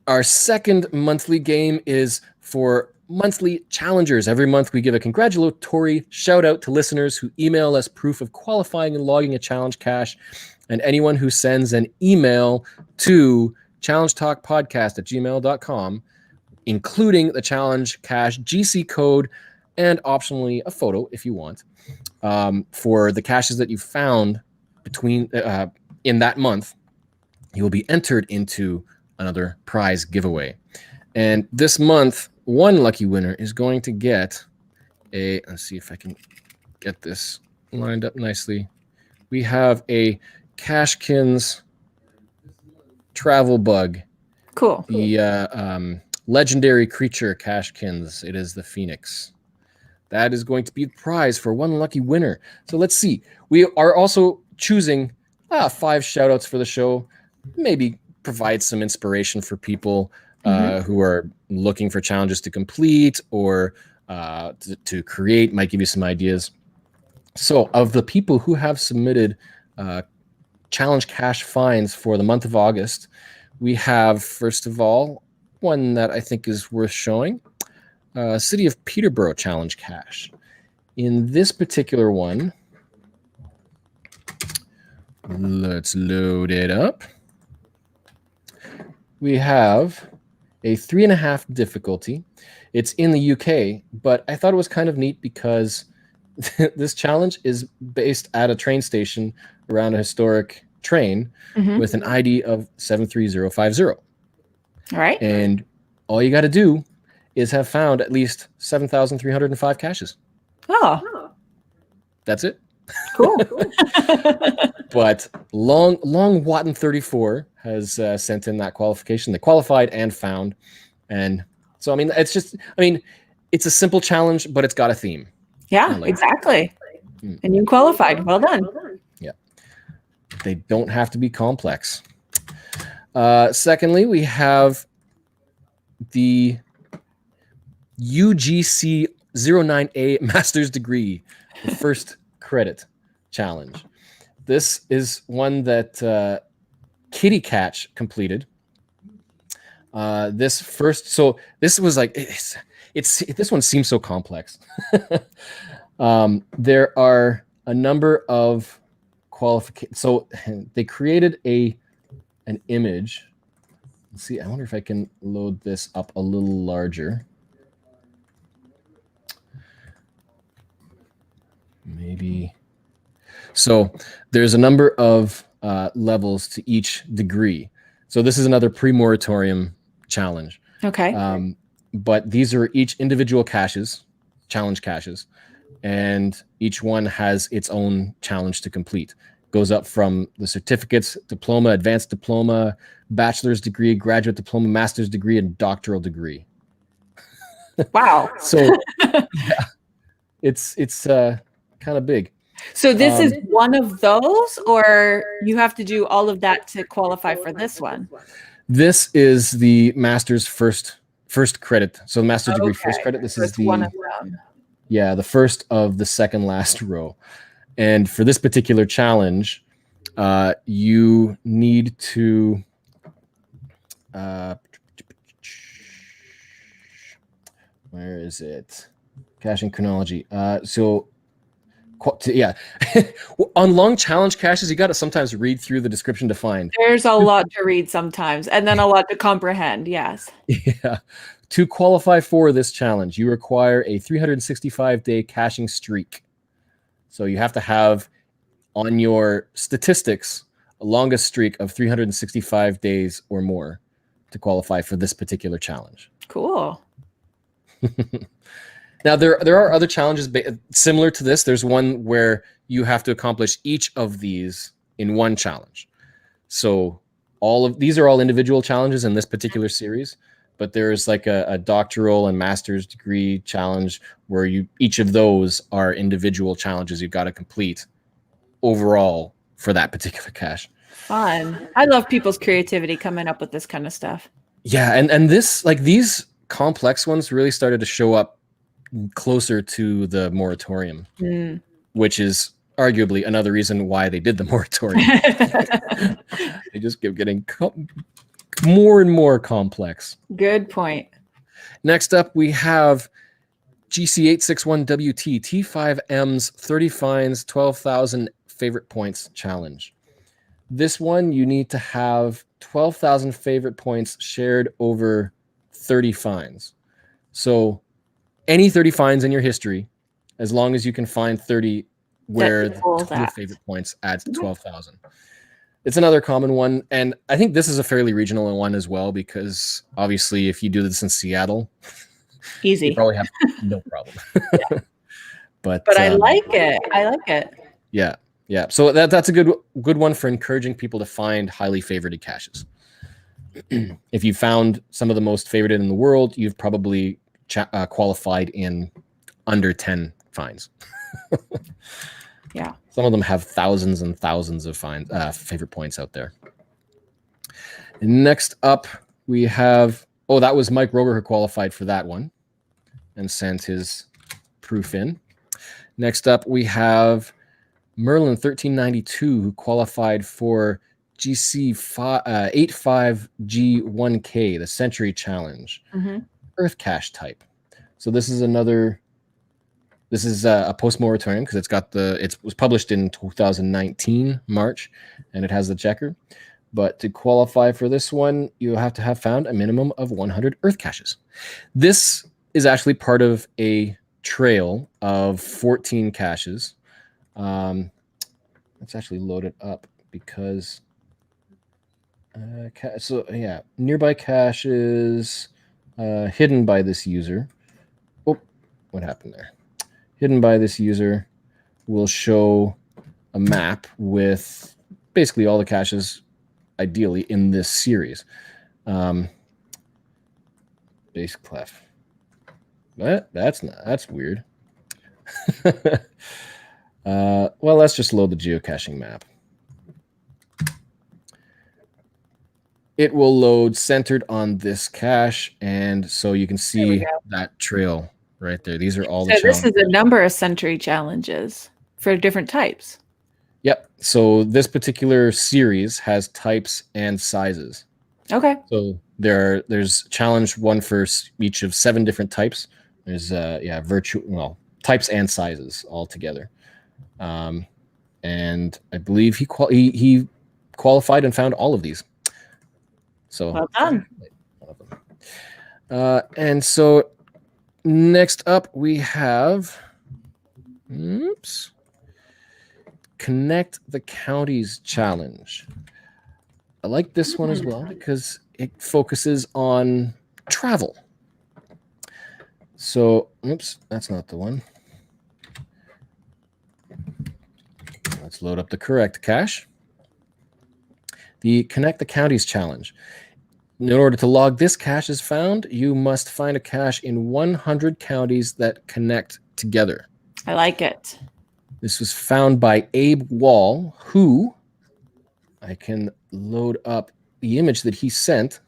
A: Our second monthly game is for monthly challengers. Every month we give a congratulatory shout out to listeners who email us proof of qualifying and logging a challenge cache, and anyone who sends an email to challengetalkpodcast@gmail.com, including the challenge cache GC code and optionally a photo if you want, for the caches that you found between in that month, you will be entered into another prize giveaway. And this month, one lucky winner is going to get a, let's see if I can get this lined up nicely. We have a Cashkins travel bug.
B: Cool.
A: The legendary creature Cashkins. It is the Phoenix. That is going to be the prize for one lucky winner. So let's see. We are also choosing 5 shout outs for the show. Maybe provide some inspiration for people who are looking for challenges to complete or to create, might give you some ideas. So of the people who have submitted challenge cache finds for the month of August, we have, first of all, one that I think is worth showing, City of Peterborough challenge cache. In this particular one, let's load it up. We have a 3.5 difficulty. It's in the UK, but I thought it was kind of neat because this challenge is based at a train station around a historic train with an ID of 73050.
B: All right.
A: And all you got to do is have found at least 7,305 caches.
B: Oh,
A: that's it.
B: Cool.
A: But Long Watton 34 has sent in that qualification. They qualified and found. And so, I mean, it's a simple challenge, but it's got a theme.
B: Yeah, exactly. And you qualified. Well done.
A: Yeah. They don't have to be complex. Secondly, we have the UGC 09A Master's Degree, the first credit challenge. This is one that Kitty Catch completed. This was like this one seems so complex. There are a number of qualifications. So they created an image. Let's see. I wonder if I can load this up a little larger. Maybe. So there's a number of levels to each degree. So this is another pre-moratorium challenge.
B: Okay.
A: But these are each individual caches, challenge caches, and each one has its own challenge to complete. Goes up from the certificates, diploma, advanced diploma, bachelor's degree, graduate diploma, master's degree, and doctoral degree.
B: Wow.
A: So yeah, it's kind of big.
B: So this is one of those, or you have to do all of that to qualify for this one?
A: This is the master's first credit. So the master's degree first credit. This is the one of them. Yeah, the first of the second last row. And for this particular challenge, you need to where is it? Caching chronology. Yeah, on long challenge caches, you got to sometimes read through the description to find.
B: There's a lot to read sometimes, and then a lot to comprehend. Yes.
A: Yeah. To qualify for this challenge, you require a 365-day caching streak. So you have to have on your statistics a longest streak of 365 days or more to qualify for this particular challenge.
B: Cool.
A: Now, there are other challenges similar to this. There's one where you have to accomplish each of these in one challenge. So these are all individual challenges in this particular series, but there's like a doctoral and master's degree challenge where each of those are individual challenges you've got to complete overall for that particular cache.
B: Fun. I love people's creativity coming up with this kind of stuff.
A: Yeah, and this, like, these complex ones really started to show up closer to the moratorium, which is arguably another reason why they did the moratorium. They just kept getting more and more complex.
B: Good point.
A: Next up, we have GC861WT T5M's 30 Finds 12,000 Favorite Points Challenge. This one, you need to have 12,000 favorite points shared over 30 finds. So any 30 finds in your history, as long as you can find 30 where the total favorite points adds to 12,000. It's another common one. And I think this is a fairly regional one as well, because obviously if you do this in Seattle,
B: easy,
A: you probably have no problem.
B: Yeah.
A: But
B: I like it. I like it.
A: Yeah. Yeah. So that's a good one for encouraging people to find highly favorited caches. If you found some of the most favorited in the world, you've probably qualified in under 10 finds.
B: Yeah.
A: Some of them have thousands and thousands of favorite points out there. And next up, we have, that was Mike Roger who qualified for that one and sent his proof in. Next up, we have Merlin 1392 who qualified for GC85G1K, the Century Challenge, Earth Cache type. So this is a post-moratorium because it was published in 2019 March, and it has the checker. But to qualify for this one, you have to have found a minimum of 100 Earth caches. This is actually part of a trail of 14 caches. Let's actually load it up because nearby caches hidden by this user. Oh, what happened there? Hidden by this user will show a map with basically all the caches ideally in this series. Base clef. That's weird. Well, let's just load the geocaching map. It will load centered on this cache, and so you can see that trail right there. These are all the challenges.
B: This is a number of century challenges for different types.
A: Yep. So this particular series has types and sizes.
B: Okay.
A: So there's challenge one for each of 7 different types. There's types and sizes all together. And I believe he qualified and found all of these. So
B: well done.
A: And so next up we have Connect the Counties Challenge. I like this one as well because it focuses on travel. So, that's not the one. Let's load up the correct cache. The Connect the Counties Challenge. In order to log this cache as found, you must find a cache in 100 counties that connect together.
B: I like it.
A: This was found by Abe Wall, who I can load up the image that he sent.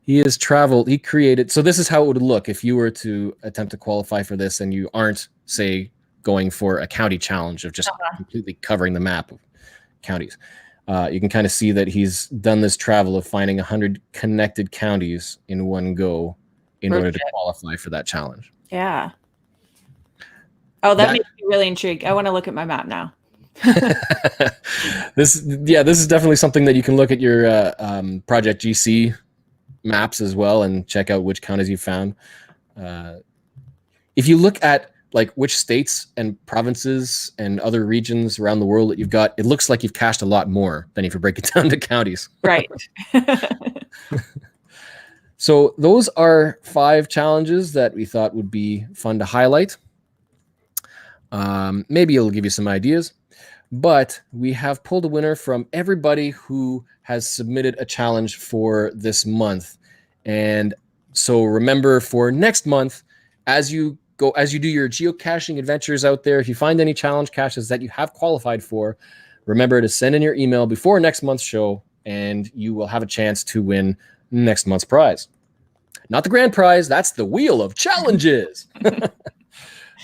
A: He has traveled. He created. So this is how it would look if you were to attempt to qualify for this and you aren't, say, going for a county challenge of just completely covering the map of counties. You can kind of see that he's done this travel of finding 100 connected counties in one go in order to qualify for that challenge.
B: Yeah. Oh, that makes me really intrigued. I want to look at my map now.
A: This is definitely something that you can look at your Project GC maps as well and check out which counties you found. If you look at like which states and provinces and other regions around the world that you've got, it looks like you've cached a lot more than if you break it down to counties.
B: Right.
A: So those are 5 challenges that we thought would be fun to highlight. Maybe it'll give you some ideas, but we have pulled a winner from everybody who has submitted a challenge for this month. And so remember, for next month, as you do your geocaching adventures out there, if you find any challenge caches that you have qualified for, remember to send in your email before next month's show, and you will have a chance to win next month's prize. Not the grand prize, that's the Wheel of Challenges.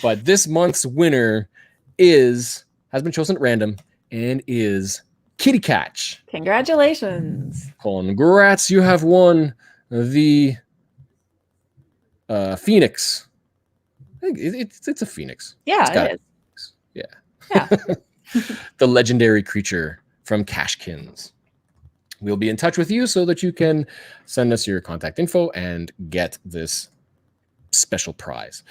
A: But this month's winner has been chosen at random and is Kitty Catch.
B: Congratulations.
A: Congrats, you have won the Phoenix. I think it's a Phoenix.
B: Yeah, it is.
A: Yeah. The legendary creature from Cashkins. We'll be in touch with you so that you can send us your contact info and get this special prize.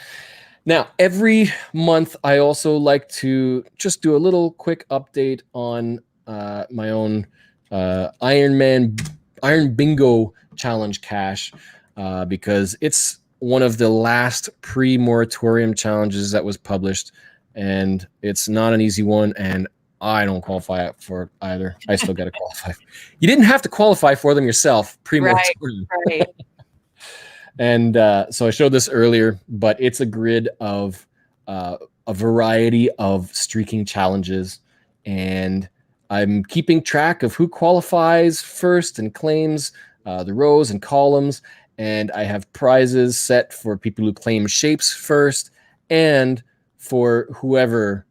A: Now, every month, I also like to just do a little quick update on my own Iron Bingo Challenge cache because it's one of the last pre-moratorium challenges that was published, and it's not an easy one, and I don't qualify for it either. I still got to qualify. You didn't have to qualify for them yourself pre-moratorium.
B: Right.
A: And so I showed this earlier, but it's a grid of a variety of streaking challenges, and I'm keeping track of who qualifies first and claims the rows and columns, and I have prizes set for people who claim shapes first and for whoever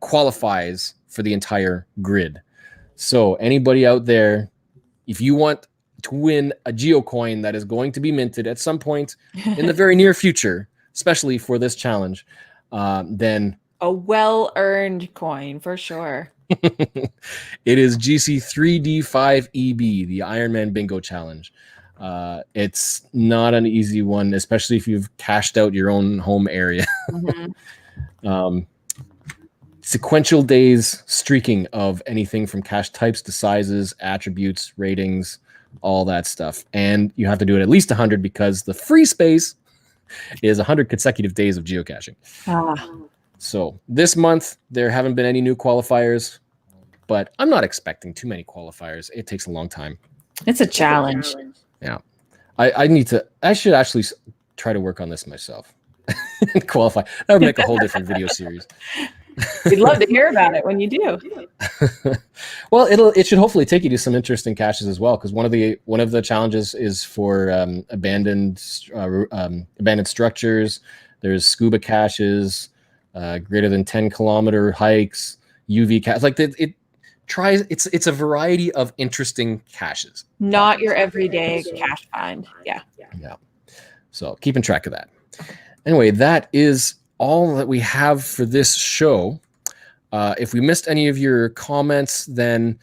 A: qualifies for the entire grid. So anybody out there, if you want to win a geocoin that is going to be minted at some point in the very near future, especially for this challenge, then
B: a well-earned coin for sure.
A: it is GC3D5EB, the Ironman Bingo Challenge. It's not an easy one, especially if you've cashed out your own home area. Sequential days streaking of anything from cache types to sizes, attributes, ratings, all that stuff. And you have to do it at least 100 because the free space is 100 consecutive days of geocaching. So this month, there haven't been any new qualifiers, but I'm not expecting too many qualifiers. It takes a long time.
B: It's a challenge.
A: Yeah. I should actually try to work on this myself. Qualify. That would make a whole different video series.
B: We'd love to hear about it when you do.
A: Well, it should hopefully take you to some interesting caches as well, because one of the challenges is for abandoned structures. There's scuba caches, greater than 10-kilometer hikes, UV caches. Like it's a variety of interesting caches.
B: Not your everyday cache find. Yeah.
A: So keeping track of that. Anyway, that is all that we have for this show. If we missed any of your comments, then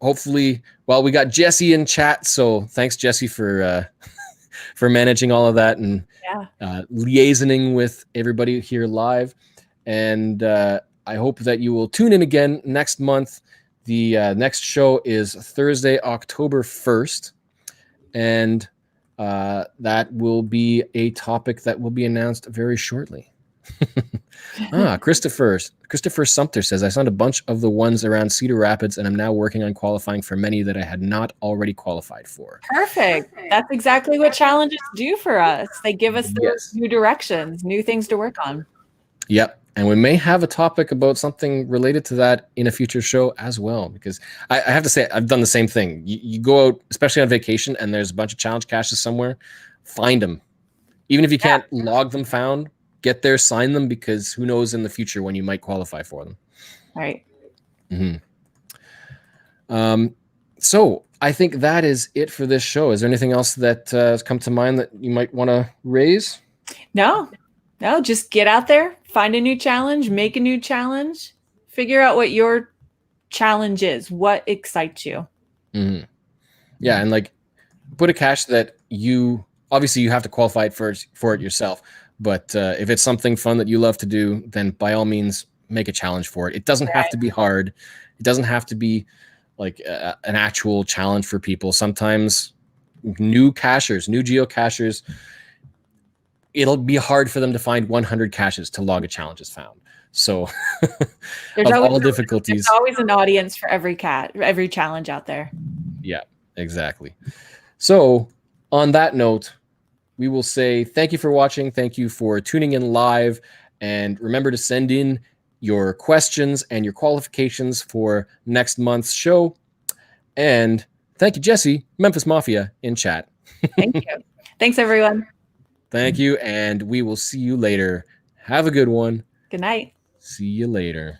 A: hopefully, well, we got Jesse in chat, so thanks, Jesse, for managing all of that and liaisoning with everybody here live. And I hope that you will tune in again next month. The next show is Thursday, October 1st, and that will be a topic that will be announced very shortly. Christopher Sumter says, I found a bunch of the ones around Cedar Rapids, and I'm now working on qualifying for many that I had not already qualified for.
B: Perfect. That's exactly what challenges do for us. They give us those new directions, new things to work on.
A: Yep. And we may have a topic about something related to that in a future show as well, because I have to say, I've done the same thing. You go out, especially on vacation, and there's a bunch of challenge caches somewhere, find them. Even if you can't log them found, get there, sign them, because who knows in the future when you might qualify for them.
B: Right.
A: So I think that is it for this show. Is there anything else that has come to mind that you might want to raise?
B: No, just get out there, find a new challenge, make a new challenge, figure out what your challenge is, what excites you.
A: Yeah, and like put a cache that you obviously you have to qualify for it yourself. But if it's something fun that you love to do, then by all means, make a challenge for it. It doesn't have to be hard. It doesn't have to be like an actual challenge for people. Sometimes new geocachers, it'll be hard for them to find 100 caches to log a challenge is found. So
B: there's
A: all difficulties.
B: There's always an audience for every challenge out there.
A: Yeah, exactly. So on that note, we will say thank you for watching. Thank you for tuning in live. And remember to send in your questions and your qualifications for next month's show. And thank you, Jesse, Memphis Mafia, in chat.
B: Thank you. Thanks, everyone.
A: Thank you. And we will see you later. Have a good one.
B: Good night.
A: See you later.